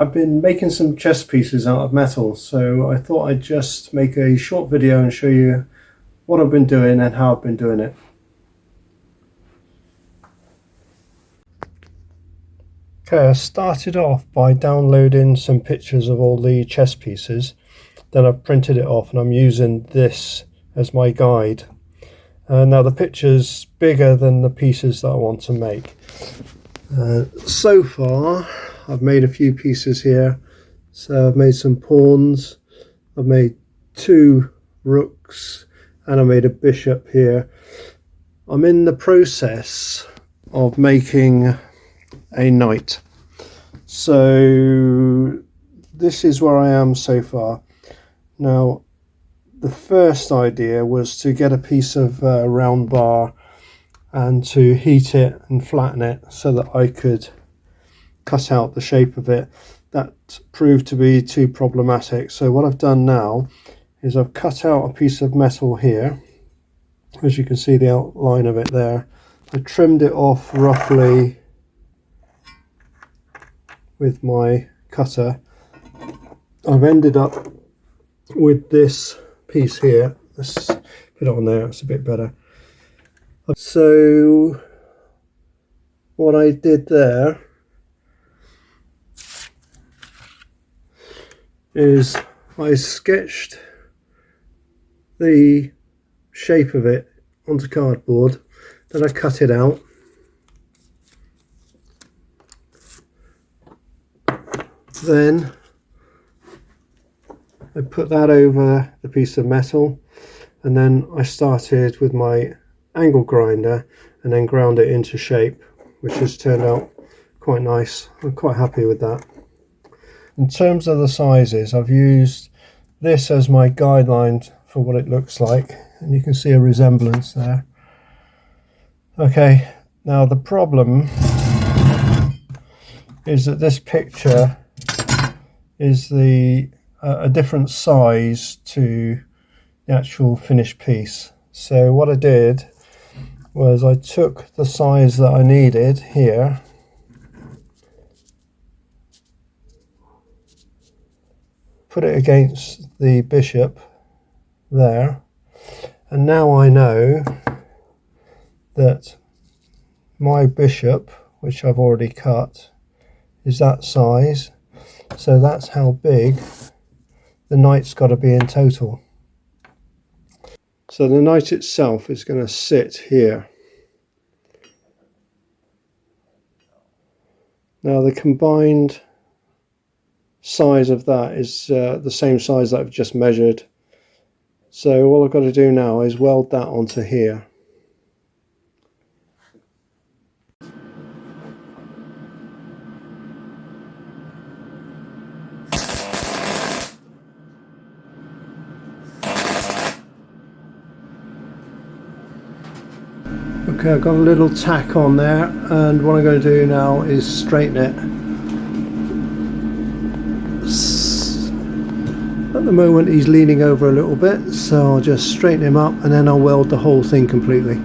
I've been making some chest pieces out of metal, so I thought I'd just make a short video and show you what I've been doing and how I've been doing it. Okay, I started off by downloading some pictures of all the chest pieces. Then I've printed it off and I'm using this as my guide. Now the picture's bigger than the pieces that I want to make. So far I've made a few pieces here. So I've made some pawns, I've made 2 rooks, and I made a bishop here. I'm in the process of making a knight. So this is where I am so far. Now the first idea was to get a piece of round bar and to heat it and flatten it so that I could cut out the shape of it. That proved to be too problematic, so what I've done now is I've cut out a piece of metal here. As you can see the outline of it there. I trimmed it off roughly with my cutter. I've ended up with this piece here. Let's put it on there, it's a bit better. So what I did there is I sketched the shape of it onto cardboard, then I cut it out, then I put that over the piece of metal, and then I started with my angle grinder and then ground it into shape, which has turned out quite nice. I'm quite happy with that. In terms of the sizes, I've used this as my guideline for what it looks like, and you can see a resemblance there. Okay, now the problem is that this picture is a different size to the actual finished piece. So what I did was I took the size that I needed here, put it against the bishop there, and now I know that my bishop, which I've already cut, is that size, so that's how big the knight's got to be in total. So the knight itself is going to sit here. Now the combined size of that is the same size that I've just measured. So all I've got to do now is weld that onto here. Okay, I've got a little tack on there, and what I'm going to do now is straighten it. At the moment he's leaning over a little bit, so I'll just straighten him up and then I'll weld the whole thing completely.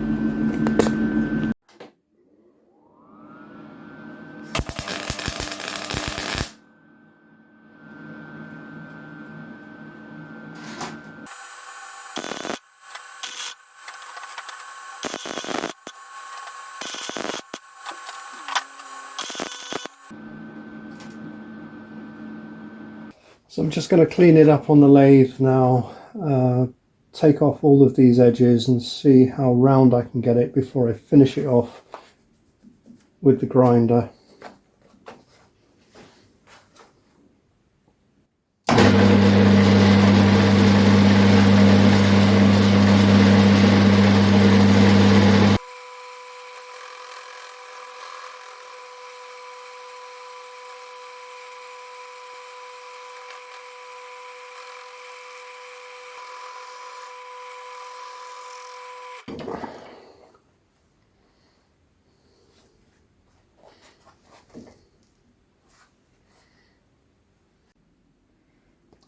So I'm just going to clean it up on the lathe now, take off all of these edges and see how round I can get it before I finish it off with the grinder.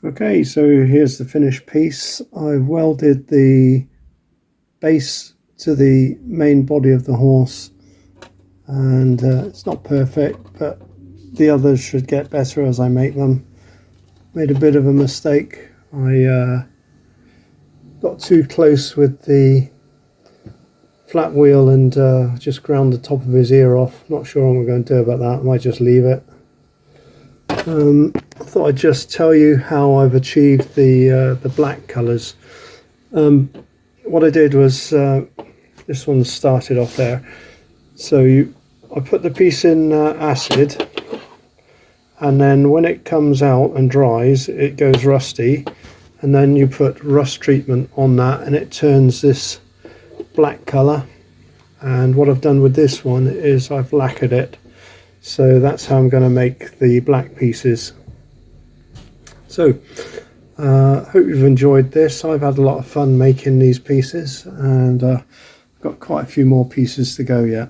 Okay, so here's the finished piece. I've welded the base to the main body of the horse, and it's not perfect, but the others should get better as I make them. Made a bit of a mistake. I got too close with the flat wheel and just ground the top of his ear off. Not sure what I'm going to do about that. I might just leave it. I thought I'd just tell you how I've achieved the black colours. What I did was, this one started off there. So I put the piece in acid, and then when it comes out and dries, it goes rusty, and then you put rust treatment on that, and it turns this black colour. And what I've done with this one is I've lacquered it. So that's how I'm going to make the black pieces. So, hope you've enjoyed this. I've had a lot of fun making these pieces, and I've got quite a few more pieces to go yet.